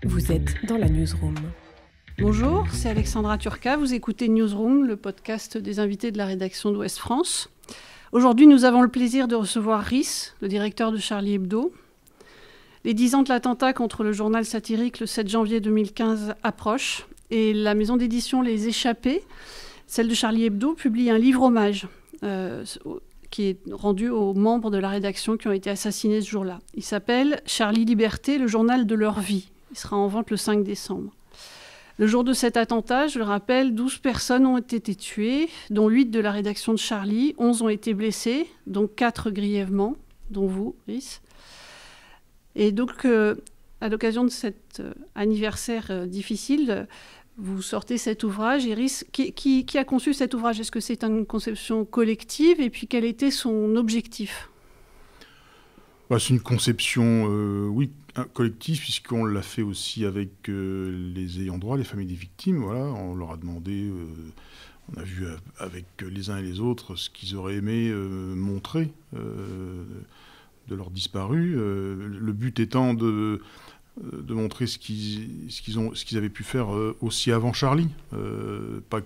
Vous êtes dans la Newsroom. Bonjour, c'est Alexandra Turca, vous écoutez Newsroom, le podcast des invités de la rédaction d'Ouest France. Aujourd'hui, nous avons le plaisir de recevoir Rhys, le directeur de Charlie Hebdo. Les 10 ans de l'attentat contre le journal satirique le 7 janvier 2015 approchent et la maison d'édition Les Échappés, celle de Charlie Hebdo, publie un livre-hommage qui est rendu aux membres de la rédaction qui ont été assassinés ce jour-là. Il s'appelle « Charlie Liberté, le journal de leur vie ». Il sera en vente le 5 décembre. Le jour de cet attentat, je le rappelle, 12 personnes ont été tuées, dont 8 de la rédaction de Charlie, 11 ont été blessées, dont 4 grièvement, dont vous, Rhys. Et donc, à l'occasion de cet anniversaire difficile, vous sortez cet ouvrage. Et Rhys, qui a conçu cet ouvrage? Est-ce que c'est une conception collective? Et puis, quel était son objectif? C'est une conception, oui, collective, puisqu'on l'a fait aussi avec les ayants droit, les familles des victimes. Voilà, on leur a demandé, on a vu avec les uns et les autres ce qu'ils auraient aimé montrer de leurs disparus. Le but étant de montrer ce qu'ils avaient pu faire aussi avant Charlie. Pas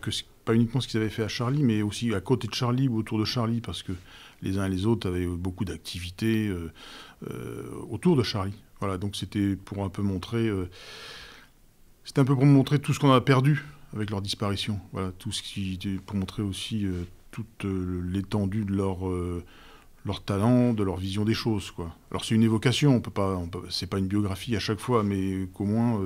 uniquement ce qu'ils avaient fait à Charlie, mais aussi à côté de Charlie ou autour de Charlie, parce que les uns et les autres avaient beaucoup d'activités autour de Charlie. Voilà, donc c'était pour un peu montrer, pour montrer tout ce qu'on a perdu avec leur disparition. Voilà, pour montrer aussi toute l'étendue de leur talent, de leur vision des choses, quoi. Alors c'est une évocation, c'est pas une biographie à chaque fois, mais qu'au moins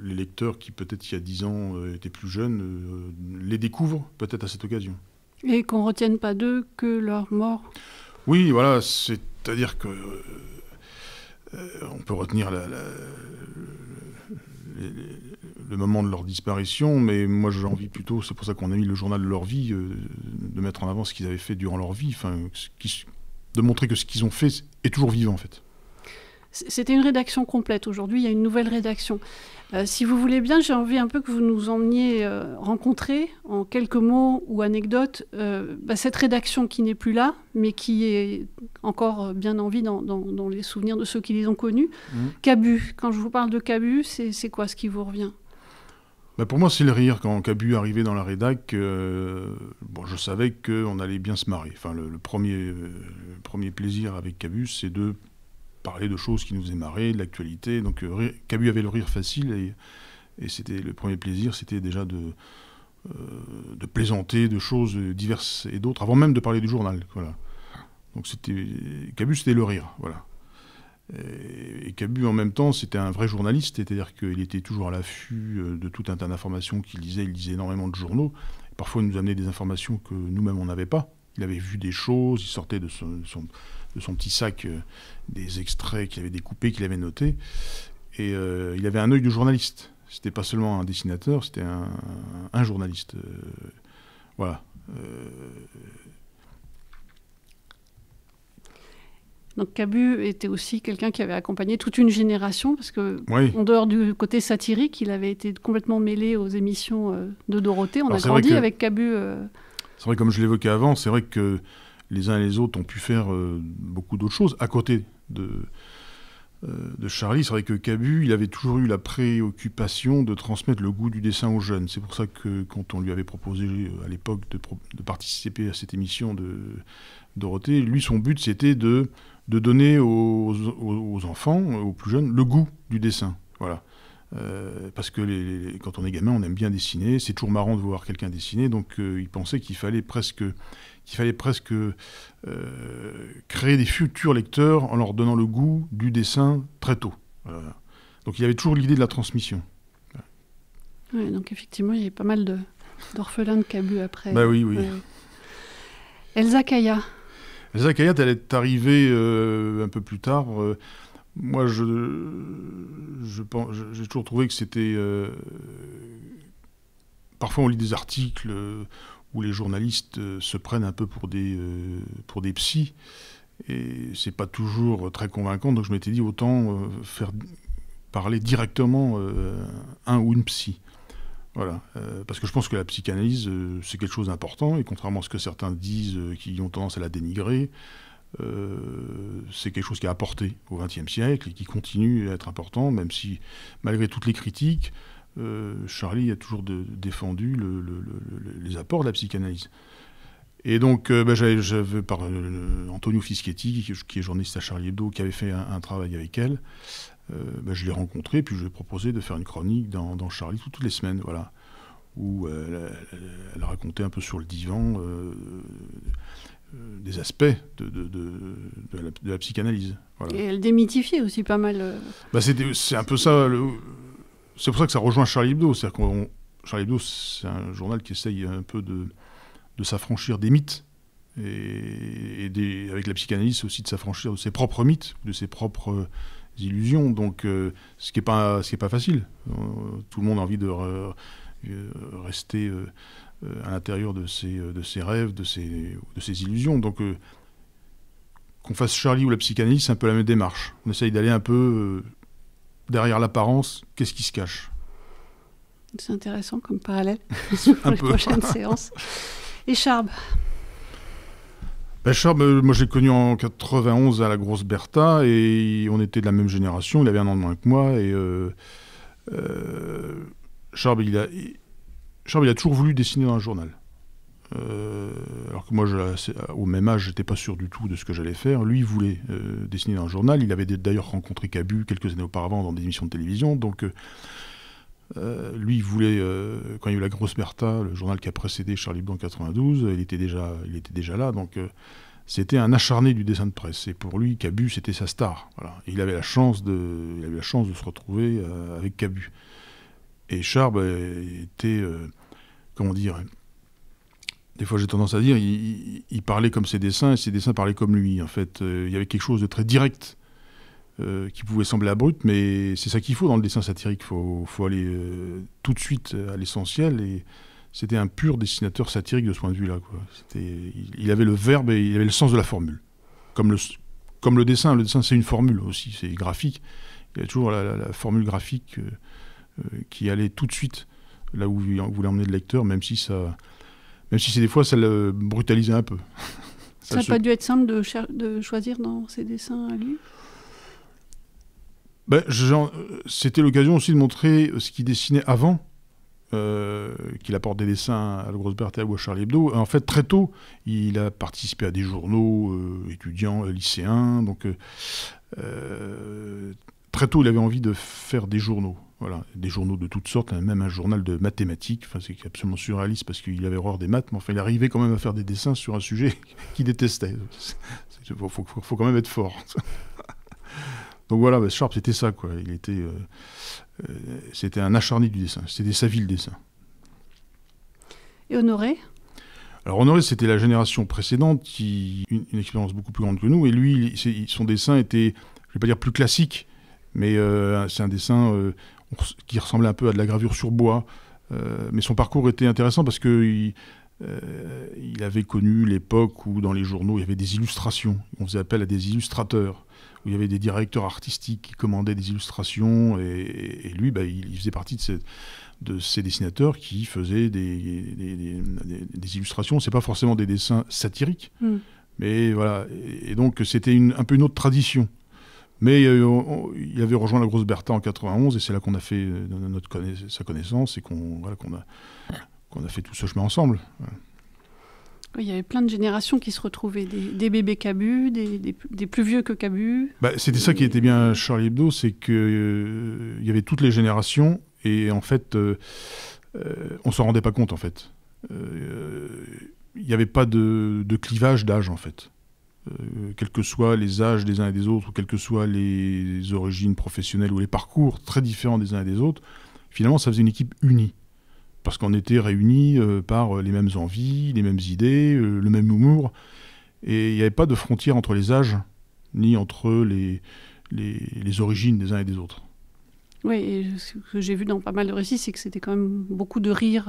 les lecteurs qui peut-être il y a 10 ans étaient plus jeunes les découvrent peut-être à cette occasion. Et qu'on ne retienne pas d'eux que leur mort. Oui, voilà, c'est-à-dire que on peut retenir le moment de leur disparition, mais moi j'ai envie plutôt, c'est pour ça qu'on a mis le journal de leur vie, de mettre en avant ce qu'ils avaient fait durant leur vie, de montrer que ce qu'ils ont fait est toujours vivant en fait. C'était une rédaction complète. Aujourd'hui, il y a une nouvelle rédaction. Si vous voulez bien, j'ai envie un peu que vous nous emmeniez rencontrer, en quelques mots ou anecdotes, cette rédaction qui n'est plus là, mais qui est encore bien en vie dans les souvenirs de ceux qui les ont connus. Cabu, quand je vous parle de Cabu, c'est quoi ce qui vous revient? Pour moi, c'est le rire. Quand Cabu arrivait dans la rédac, je savais qu'on allait bien se marrer. Enfin, le premier plaisir avec Cabu, c'est de parler de choses qui nous faisaient marrer, de l'actualité. Donc Cabu avait le rire facile et c'était le premier plaisir, c'était déjà de plaisanter de choses diverses et d'autres, avant même de parler du journal. Voilà. Donc Cabu, c'était le rire. Voilà. Et Cabu, en même temps, c'était un vrai journaliste, c'est-à-dire qu'il était toujours à l'affût de tout un tas d'informations qu'il lisait. Il lisait énormément de journaux. Et parfois, il nous amenait des informations que nous-mêmes, on n'avait pas. Il avait vu des choses, il sortait de son petit sac des extraits qu'il avait découpés, qu'il avait notés. Et il avait un œil de journaliste. C'était pas seulement un dessinateur, c'était un journaliste. Voilà. Donc Cabu était aussi quelqu'un qui avait accompagné toute une génération, parce que oui. En dehors du côté satirique, il avait été complètement mêlé aux émissions de Dorothée. On a grandi avec Cabu. C'est vrai, comme je l'évoquais avant, c'est vrai que les uns et les autres ont pu faire beaucoup d'autres choses à côté de Charlie. C'est vrai que Cabu, il avait toujours eu la préoccupation de transmettre le goût du dessin aux jeunes. C'est pour ça que quand on lui avait proposé à l'époque de participer à cette émission de Dorothée, lui, son but, c'était de donner aux enfants, aux plus jeunes, le goût du dessin. Voilà. Parce que quand on est gamin, on aime bien dessiner. C'est toujours marrant de voir quelqu'un dessiner. Donc, il pensait qu'il fallait presque créer des futurs lecteurs en leur donnant le goût du dessin très tôt. Voilà. Donc, il avait toujours l'idée de la transmission. Oui, donc effectivement, il y avait pas mal d'orphelins de Cabu après. Oui. Elsa Caya. Elsa Caya, elle est arrivée un peu plus tard. Moi, j'ai toujours trouvé que c'était... Parfois, on lit des articles où les journalistes se prennent un peu pour des psys, et c'est pas toujours très convaincant. Donc, je m'étais dit, autant faire parler directement un ou une psy. Voilà, parce que je pense que la psychanalyse, c'est quelque chose d'important, et contrairement à ce que certains disent, qui ont tendance à la dénigrer, c'est quelque chose qui a apporté au XXe siècle et qui continue à être important, même si, malgré toutes les critiques, Charlie a toujours défendu les apports de la psychanalyse. Et donc, j'avais par Antonio Fischetti, qui est journaliste à Charlie Hebdo, qui avait fait un travail avec elle. Je l'ai rencontré, puis je lui ai proposé de faire une chronique dans Charlie toutes les semaines, voilà, où elle racontait un peu sur le divan des aspects de la psychanalyse. Voilà. Et elle démythifiait aussi pas mal. C'est un peu ça. C'est pour ça que ça rejoint Charlie Hebdo. Charlie Hebdo, c'est un journal qui essaye un peu de s'affranchir des mythes. Et avec la psychanalyse, aussi de s'affranchir de ses propres mythes, de ses propres illusions. Donc, ce qui est pas facile. Tout le monde a envie de rester à l'intérieur de ses rêves, de ses illusions. Donc, qu'on fasse Charlie ou la psychanalyse, c'est un peu la même démarche. On essaye d'aller un peu derrière l'apparence. Qu'est-ce qui se cache ? C'est intéressant comme parallèle pour les prochaines séances. Et Charb ? Charb, moi je l'ai connu en 91 à la Grosse Bertha, et on était de la même génération. Il avait un an de moins que moi, et Charb, il a toujours voulu dessiner dans un journal. Alors que moi, au même âge, j'étais pas sûr du tout de ce que j'allais faire. Lui, il voulait dessiner dans un journal. Il avait d'ailleurs rencontré Cabu quelques années auparavant dans des émissions de télévision. Donc, lui, il voulait, quand il y a eu la Grosse Bertha, le journal qui a précédé Charlie Hebdo en 92, il était déjà là. Donc, c'était un acharné du dessin de presse. Et pour lui, Cabu, c'était sa star. Voilà. Et il avait la chance de se retrouver avec Cabu. Et Charb était, comment dire, des fois j'ai tendance à dire, il parlait comme ses dessins, et ses dessins parlaient comme lui. En fait, il y avait quelque chose de très direct qui pouvait sembler abrupt, mais c'est ça qu'il faut dans le dessin satirique. Il faut aller tout de suite à l'essentiel, et c'était un pur dessinateur satirique de ce point de vue-là, quoi. Il avait le verbe et il avait le sens de la formule. Comme le dessin. Le dessin, c'est une formule aussi, c'est graphique. Il y a toujours la formule graphique qui allait tout de suite là où vous voulez emmener le lecteur, même si c'est des fois ça le brutalisait un peu. Ça n'a pas dû être simple de choisir dans ses dessins à lui ? C'était l'occasion aussi de montrer ce qu'il dessinait avant qu'il apporte des dessins à la Grosse Bertha ou à Charlie Hebdo. En fait, très tôt, il a participé à des journaux étudiants, lycéens. Donc, très tôt, il avait envie de faire des journaux. Voilà, des journaux de toutes sortes, même un journal de mathématiques. Enfin, c'est absolument surréaliste parce qu'il avait horreur des maths, mais enfin, il arrivait quand même à faire des dessins sur un sujet qu'il détestait. Faut quand même être fort. Donc voilà, Charb, c'était ça, quoi. C'était un acharné du dessin. C'était sa vie, le dessin. Et Honoré ? Alors Honoré, c'était la génération précédente, une expérience beaucoup plus grande que nous, et lui, son dessin était, je ne vais pas dire plus classique, mais c'est un dessin qui ressemblait un peu à de la gravure sur bois. Mais son parcours était intéressant parce qu'il avait connu l'époque où dans les journaux, il y avait des illustrations. On faisait appel à des illustrateurs, où il y avait des directeurs artistiques qui commandaient des illustrations, et lui, il faisait partie de ces dessinateurs qui faisaient des illustrations. C'est pas forcément des dessins satiriques, mais voilà. Et donc c'était un peu une autre tradition. Mais il avait rejoint la Grosse Bertha en 91, et c'est là qu'on a fait sa connaissance, et qu'on a fait tout ce chemin ensemble. Oui, il y avait plein de générations qui se retrouvaient, des bébés Cabu, des plus vieux que Cabu. C'était ça qui était bien à Charlie Hebdo, c'est qu'il y avait toutes les générations, et en fait, on s'en rendait pas compte, en fait. Il n'y avait pas de clivage d'âge, en fait. Quels que soient les âges des uns et des autres, ou quelles que soient les origines professionnelles ou les parcours très différents des uns et des autres, finalement, ça faisait une équipe unie. Parce qu'on était réunis par les mêmes envies, les mêmes idées, le même humour. Et il n'y avait pas de frontière entre les âges, ni entre les origines des uns et des autres. Oui, et ce que j'ai vu dans pas mal de récits, c'est que c'était quand même beaucoup de rire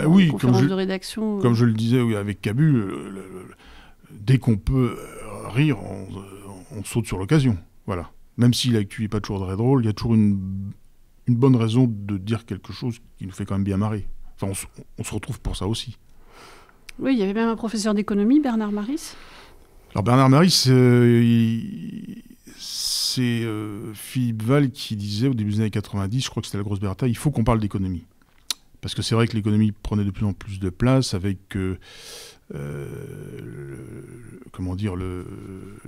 oui, conférences de rédaction. Comme je le disais avec Cabu, dès qu'on peut rire, on saute sur l'occasion. Voilà. Même si l'actu n'est pas toujours très drôle, il y a toujours une bonne raison de dire quelque chose qui nous fait quand même bien marrer. Enfin, on se retrouve pour ça aussi. Oui, il y avait même un professeur d'économie, Bernard Maris. Alors Bernard Marie, c'est Philippe Val qui disait au début des années 90, je crois que c'était la grosse bataille, il faut qu'on parle d'économie. Parce que c'est vrai que l'économie prenait de plus en plus de place avec la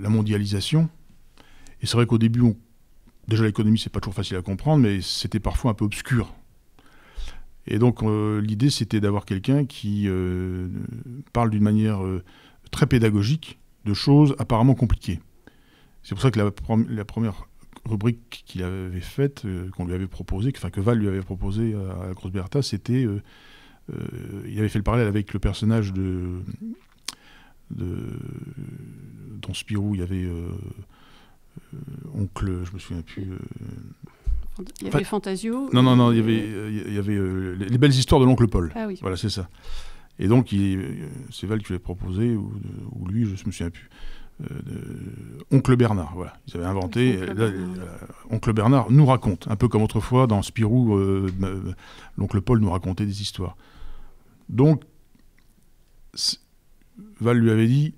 mondialisation. Et c'est vrai qu'au début, déjà l'économie, c'est pas toujours facile à comprendre, mais c'était parfois un peu obscur. Et donc l'idée, c'était d'avoir quelqu'un qui parle d'une manière très pédagogique de choses apparemment compliquées. C'est pour ça que la première rubrique qu'il avait faite, qu'on lui avait proposée, que Val lui avait proposé à la Grosse Bertha, c'était... il avait fait le parallèle avec le personnage dans Spirou, il y avait Oncle... Je me souviens plus... Il y avait Fantasio. Non, il y avait les belles histoires de l'oncle Paul. Ah oui. Voilà, c'est ça. Et donc, c'est Val qui lui avait proposé, ou lui, je ne me souviens plus. Oncle Bernard, voilà. Ils avaient inventé. Oncle Bernard nous raconte, un peu comme autrefois dans Spirou, l'oncle Paul nous racontait des histoires. Donc, Val lui avait dit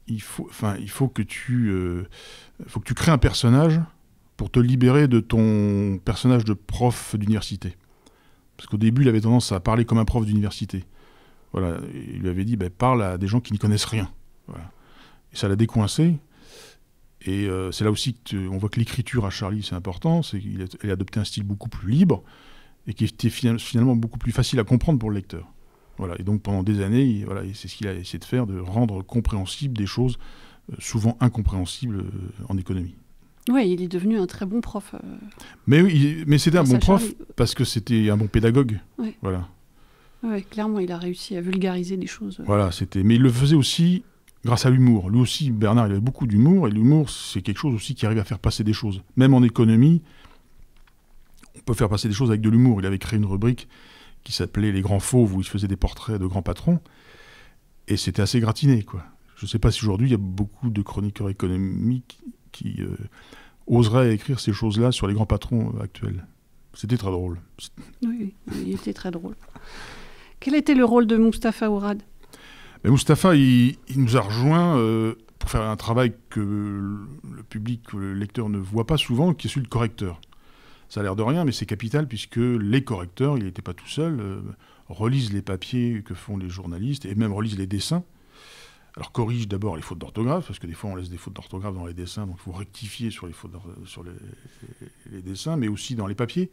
il faut que tu crées un personnage pour te libérer de ton personnage de prof d'université. Parce qu'au début, il avait tendance à parler comme un prof d'université. Voilà. Il lui avait dit parle à des gens qui n'y connaissent rien. Voilà. Et ça l'a décoincé. Et c'est là aussi qu'on voit que l'écriture à Charlie, c'est important. C'est qu'il a adopté un style beaucoup plus libre et qui était finalement beaucoup plus facile à comprendre pour le lecteur. Voilà. Et donc pendant des années, c'est ce qu'il a essayé de faire, de rendre compréhensibles des choses souvent incompréhensibles en économie. Oui, il est devenu un très bon prof. Mais c'était un bon prof parce que c'était un bon pédagogue. Oui. Voilà. Oui, clairement, il a réussi à vulgariser des choses. Voilà, mais il le faisait aussi grâce à l'humour. Lui aussi, Bernard, il avait beaucoup d'humour, et l'humour, c'est quelque chose aussi qui arrive à faire passer des choses. Même en économie, on peut faire passer des choses avec de l'humour. Il avait créé une rubrique qui s'appelait Les Grands Fauves, où il faisait des portraits de grands patrons, et c'était assez gratiné, quoi. Je ne sais pas si aujourd'hui, il y a beaucoup de chroniqueurs économiques qui oseraient écrire ces choses-là sur les grands patrons actuels. C'était très drôle. Oui, il était très drôle. Quel était le rôle de Mustapha Ourad ? Mustapha, il nous a rejoints pour faire un travail que le public, le lecteur ne voit pas souvent, qui est celui de correcteur. Ça a l'air de rien, mais c'est capital, puisque les correcteurs, il n'était pas tout seul, relisent les papiers que font les journalistes, et même relisent les dessins. Alors corrige d'abord les fautes d'orthographe, parce que des fois on laisse des fautes d'orthographe dans les dessins, donc il faut rectifier sur les fautes sur les dessins, mais aussi dans les papiers.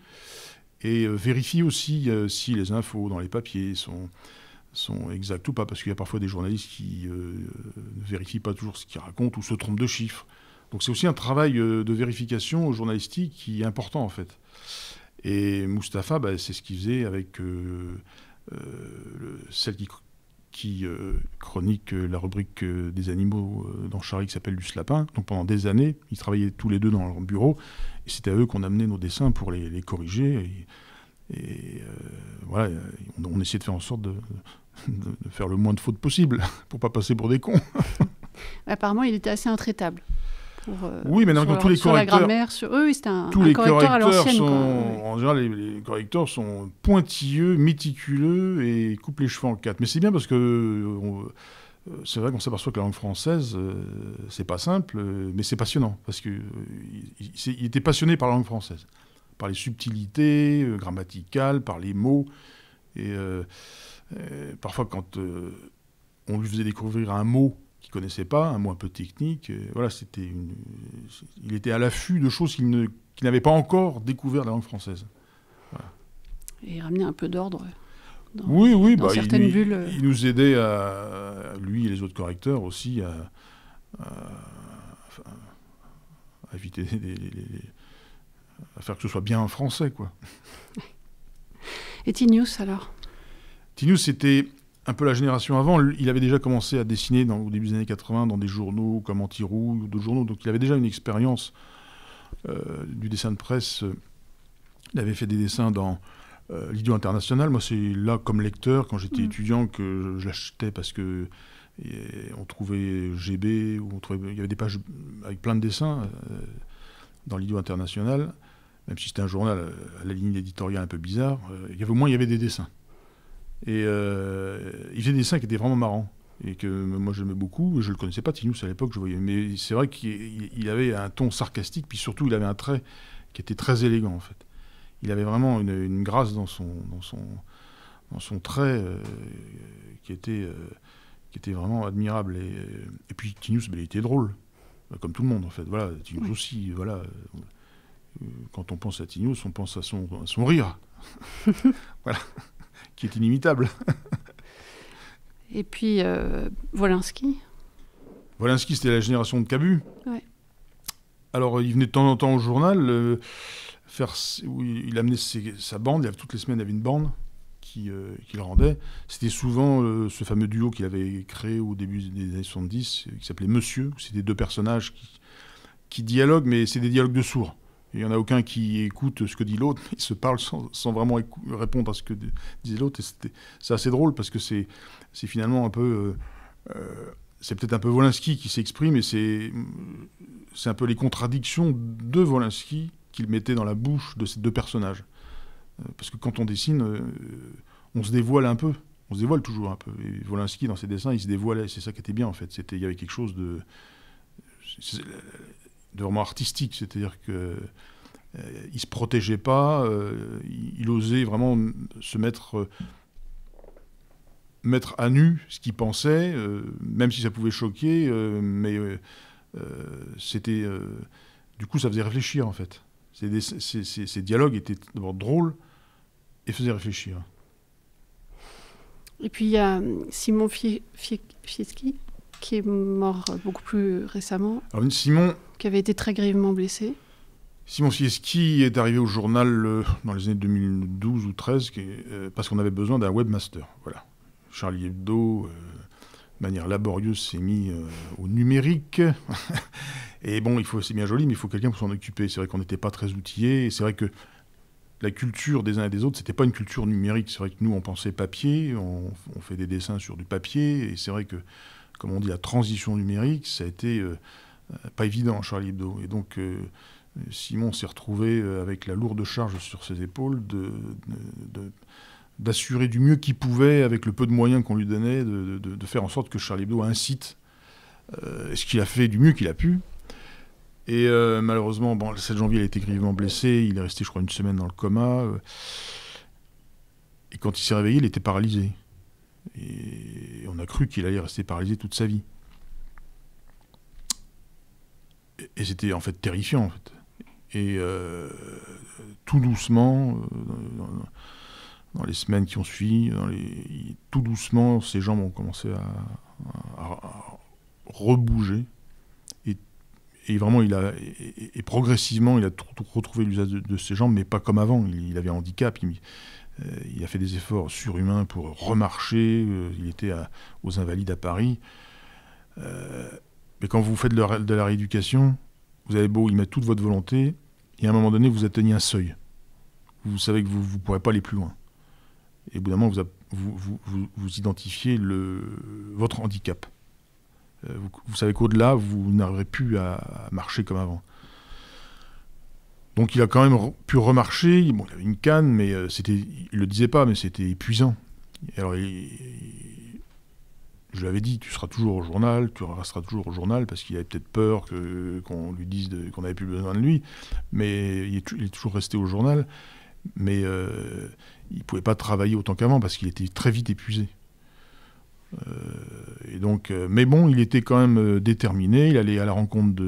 Et vérifie aussi si les infos dans les papiers sont exactes ou pas, parce qu'il y a parfois des journalistes qui ne vérifient pas toujours ce qu'ils racontent ou se trompent de chiffres. Donc c'est aussi un travail de vérification journalistique qui est important en fait. Et Mustapha, c'est ce qu'il faisait avec celle qui chronique la rubrique des animaux dans Charlie qui s'appelle Luce Lapin. Donc pendant des années, ils travaillaient tous les deux dans leur bureau, et c'était à eux qu'on amenait nos dessins pour les corriger. Et voilà, on essayait de faire en sorte de faire le moins de fautes possible, pour pas passer pour des cons. Apparemment, il était assez intraitable. Oui, mais tous les correcteurs... la grammaire, c'était un correcteur à l'ancienne. En général, les correcteurs sont pointilleux, méticuleux et coupent les cheveux en quatre. Mais c'est bien parce que c'est vrai qu'on s'aperçoit que la langue française, c'est pas simple, mais c'est passionnant. Parce qu'il était passionné par la langue française, par les subtilités grammaticales, par les mots. Et parfois, quand on lui faisait découvrir un mot qu'il ne connaissait pas, un mot un peu technique, voilà, il était à l'affût de choses qu'il n'avait pas encore découvert de la langue française. Voilà. Et il ramenait un peu d'ordre dans certaines bulles. Il nous aidait, lui et les autres correcteurs aussi, à éviter à faire que ce soit bien en français, quoi. Et Tinius, alors ? Tinius, c'était un peu la génération avant. Il avait déjà commencé à dessiner au début des années 80 dans des journaux comme Anti-Roux ou d'autres journaux. Donc il avait déjà une expérience du dessin de presse. Il avait fait des dessins dans l'Idiot International. Moi, c'est là, comme lecteur, quand j'étais étudiant, que je l'achetais parce que on trouvait GB, ou il y avait des pages avec plein de dessins dans l'Idiot International. Même si c'était un journal à la ligne éditoriale un peu bizarre, au moins il y avait des dessins. Et il faisait des dessins qui étaient vraiment marrants. et que moi j'aimais beaucoup. Je ne le connaissais pas, Tinous, à l'époque, je voyais. Mais c'est vrai qu'il avait un ton sarcastique, puis surtout, il avait un trait qui était très élégant, en fait. Il avait vraiment une grâce dans son trait qui était vraiment admirable. Et puis Tinous, il était drôle, comme tout le monde, en fait. Voilà, Tinous aussi, voilà. Quand on pense à Tinous, on pense à son rire, voilà, qui est inimitable. Et puis, Wolinski. Wolinski, c'était la génération de Cabu. Ouais. Alors, il venait de temps en temps au journal, il amenait sa bande, toutes les semaines, il y avait une bande qu'il rendait. C'était souvent ce fameux duo qu'il avait créé au début des années 70, qui s'appelait Monsieur. C'était deux personnages qui dialoguent, mais c'est des dialogues de sourds. Il n'y en a aucun qui écoute ce que dit l'autre, ils se parlent sans vraiment répondre à ce que disait l'autre. Et c'est assez drôle parce que c'est finalement un peu... c'est peut-être un peu Wolinski qui s'exprime, et c'est un peu les contradictions de Wolinski qu'il mettait dans la bouche de ces deux personnages. Parce que quand on dessine, on se dévoile un peu. On se dévoile toujours un peu. Et Wolinski, dans ses dessins, il se dévoilait. C'est ça qui était bien, en fait. Il y avait quelque chose de vraiment artistique. C'est-à-dire que il se protégeait pas. Il osait vraiment se mettre à nu ce qu'il pensait, même si ça pouvait choquer. Mais c'était... du coup, ça faisait réfléchir, en fait. Ces dialogues étaient d'abord drôles et faisaient réfléchir. Et puis il y a Simon Fieschi qui est mort beaucoup plus récemment. Alors, Simon, qui avait été très grièvement blessé. Simon Fieschi est arrivé au journal dans les années 2012 ou 2013 parce qu'on avait besoin d'un webmaster. Voilà. Charlie Hebdo, de manière laborieuse, s'est mis au numérique. Et bon, c'est bien joli, mais il faut quelqu'un pour s'en occuper. C'est vrai qu'on n'était pas très outillés. Et c'est vrai que la culture des uns et des autres, c'était pas une culture numérique. C'est vrai que nous, on pensait papier, on fait des dessins sur du papier. Et c'est vrai que, comme on dit, la transition numérique, ça a été pas évident, Charlie Hebdo. Et donc, Simon s'est retrouvé avec la lourde charge sur ses épaules d'assurer du mieux qu'il pouvait, avec le peu de moyens qu'on lui donnait, de faire en sorte que Charlie Hebdo a un site. Ce qu'il a fait du mieux qu'il a pu. Et malheureusement, le 7 janvier, il a été grièvement blessé. Il est resté, je crois, une semaine dans le coma. Et quand il s'est réveillé, il était paralysé. Et on a cru qu'il allait rester paralysé toute sa vie. Et c'était en fait terrifiant, en fait. Et tout doucement, dans les semaines qui ont suivi, tout doucement, ses jambes ont commencé à rebouger. Et vraiment, et progressivement, il a retrouvé l'usage de ses jambes, mais pas comme avant. Il avait un handicap. Il a fait des efforts surhumains pour remarcher. Il était aux Invalides à Paris. Mais quand vous faites de la rééducation, vous avez beau y mettre toute votre volonté, et à un moment donné, vous atteignez un seuil. Vous savez que vous ne pourrez pas aller plus loin. Et au bout d'un moment, vous identifiez votre handicap. Vous savez qu'au-delà, vous n'arriverez plus à marcher comme avant. Donc il a quand même pu remarcher. Bon, il avait une canne, mais il le disait pas, mais c'était épuisant. Alors je lui avais dit, tu seras toujours au journal, tu resteras toujours au journal, parce qu'il avait peut-être peur qu'on lui dise qu'on n'avait plus besoin de lui. Mais il est toujours resté au journal. Mais il ne pouvait pas travailler autant qu'avant, parce qu'il était très vite épuisé. Et donc, mais bon, il était quand même déterminé. Il allait à la rencontre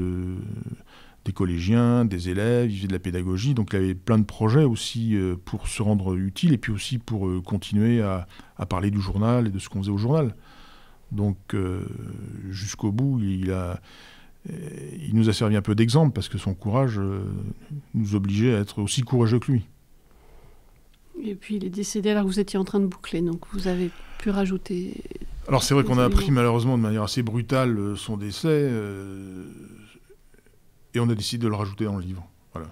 des collégiens, des élèves, il faisait de la pédagogie. Donc il avait plein de projets aussi pour se rendre utile, et puis aussi pour continuer à parler du journal et de ce qu'on faisait au journal. Donc jusqu'au bout, il nous a servi un peu d'exemple, parce que son courage nous obligeait à être aussi courageux que lui. Et puis il est décédé alors que vous étiez en train de boucler, donc vous avez pu rajouter... Alors c'est vrai qu'on a appris malheureusement de manière assez brutale son décès, et on a décidé de le rajouter dans le livre. Voilà.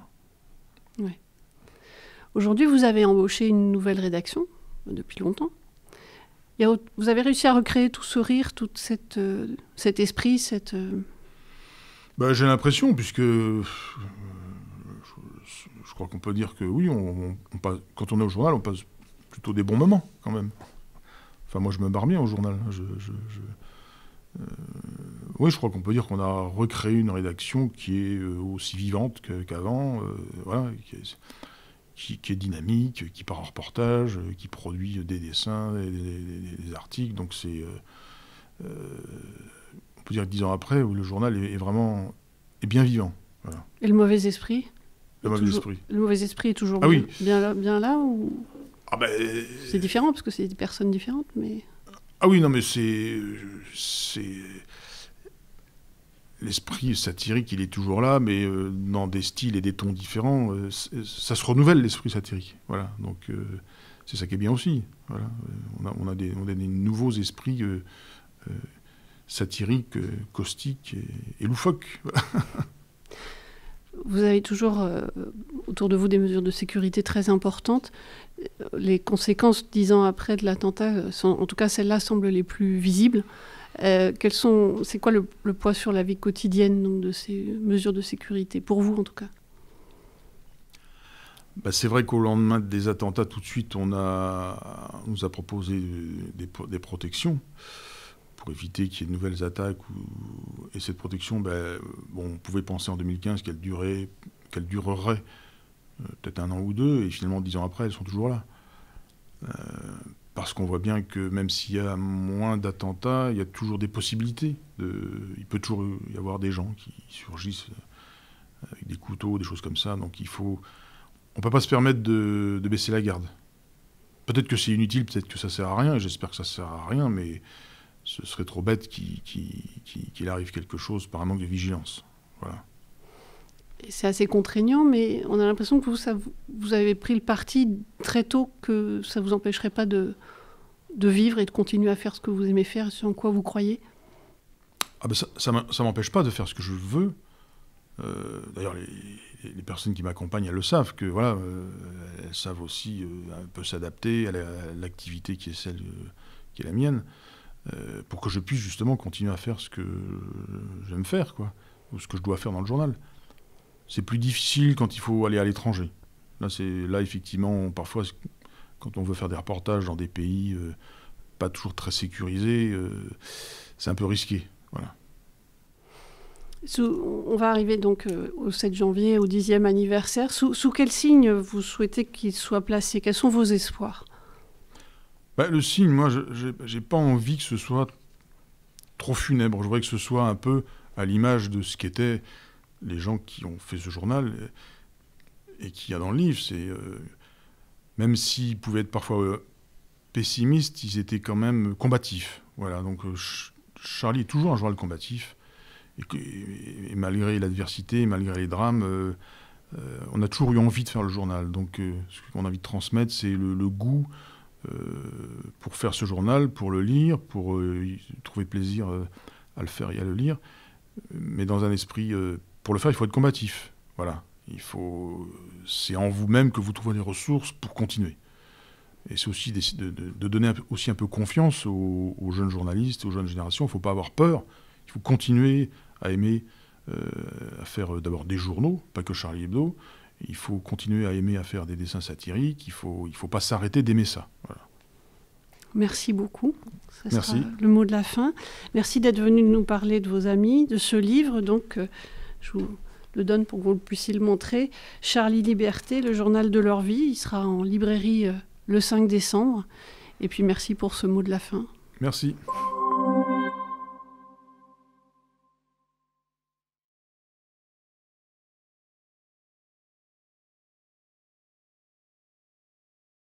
Ouais. Aujourd'hui, vous avez embauché une nouvelle rédaction, depuis longtemps. Vous avez réussi à recréer tout ce rire, tout cet esprit, J'ai l'impression, puisque... Je crois qu'on peut dire que oui, quand on est au journal, on passe plutôt des bons moments, quand même. Enfin, moi, je me barre bien au journal. Oui, je crois qu'on peut dire qu'on a recréé une rédaction qui est aussi vivante qu'avant, voilà, qui est dynamique, qui part en reportage, qui produit des dessins, des articles. Donc c'est, on peut dire que 10 ans après, où le journal est bien vivant. Voilà. Et le mauvais esprit? Le mauvais esprit est toujours bien là ou... C'est différent parce que c'est des personnes différentes, mais... Ah oui, non, mais c'est... L'esprit satirique, il est toujours là, mais dans des styles et des tons différents. Ça se renouvelle, l'esprit satirique. Voilà. Donc, c'est ça qui est bien aussi. Voilà. On a des nouveaux esprits satiriques, caustiques et loufoques. Vous avez toujours autour de vous des mesures de sécurité très importantes. Les conséquences, 10 ans après de l'attentat, en tout cas celles-là, semblent les plus visibles. C'est quoi le poids sur la vie quotidienne donc, de ces mesures de sécurité, pour vous en tout cas? C'est vrai qu'au lendemain des attentats, tout de suite, on nous a proposé des protections pour éviter qu'il y ait de nouvelles attaques. Et cette protection, on pouvait penser en 2015 qu'elle durerait peut-être 1 an ou 2, et finalement 10 ans après, elles sont toujours là. Parce qu'on voit bien que même s'il y a moins d'attentats, il y a toujours des possibilités. Il peut toujours y avoir des gens qui surgissent avec des couteaux, des choses comme ça. Donc on ne peut pas se permettre de baisser la garde. Peut-être que c'est inutile, peut-être que ça ne sert à rien, et j'espère que ça ne sert à rien, mais ce serait trop bête qu'il arrive quelque chose par un manque de vigilance. Voilà. C'est assez contraignant, mais on a l'impression que vous avez pris le parti très tôt que ça ne vous empêcherait pas de vivre et de continuer à faire ce que vous aimez faire et ce en quoi vous croyez. Ça ne m'empêche pas de faire ce que je veux. D'ailleurs, les personnes qui m'accompagnent, elles le savent, que voilà, elles savent aussi un peu s'adapter à l'activité qui est celle qui est la mienne, pour que je puisse justement continuer à faire ce que j'aime faire, quoi, ou ce que je dois faire dans le journal. C'est plus difficile quand il faut aller à l'étranger. Là, effectivement, parfois, quand on veut faire des reportages dans des pays pas toujours très sécurisés, c'est un peu risqué. Voilà. On va arriver donc au 7 janvier, au 10e anniversaire. Sous quel signe vous souhaitez qu'il soit placé? Quels sont vos espoirs? Le signe, moi, j'ai pas envie que ce soit trop funèbre. Je voudrais que ce soit un peu à l'image de ce qu'étaient les gens qui ont fait ce journal et qu'il y a dans le livre. Même s'ils pouvaient être parfois pessimistes, ils étaient quand même combatifs. Voilà, donc Charlie est toujours un journal combatif. Et malgré l'adversité, malgré les drames, on a toujours eu envie de faire le journal. Donc ce qu'on a envie de transmettre, c'est le goût pour faire ce journal, pour le lire, pour trouver plaisir à le faire et à le lire. Mais dans un esprit... pour le faire, il faut être combatif. Voilà. C'est en vous-même que vous trouvez les ressources pour continuer. Et c'est aussi de donner aussi un peu confiance aux jeunes journalistes, aux jeunes générations. Il ne faut pas avoir peur. Il faut continuer à aimer, à faire d'abord des journaux, pas que Charlie Hebdo. Il faut continuer à aimer à faire des dessins satiriques. Il faut pas s'arrêter d'aimer ça. Voilà. Merci beaucoup. Ça Merci. sera le mot de la fin. Merci d'être venu nous parler de vos amis, de ce livre. Donc, je vous le donne pour que vous puissiez le montrer. Charlie Liberté, le journal de leur vie. Il sera en librairie le 5 décembre. Et puis, merci pour ce mot de la fin. Merci.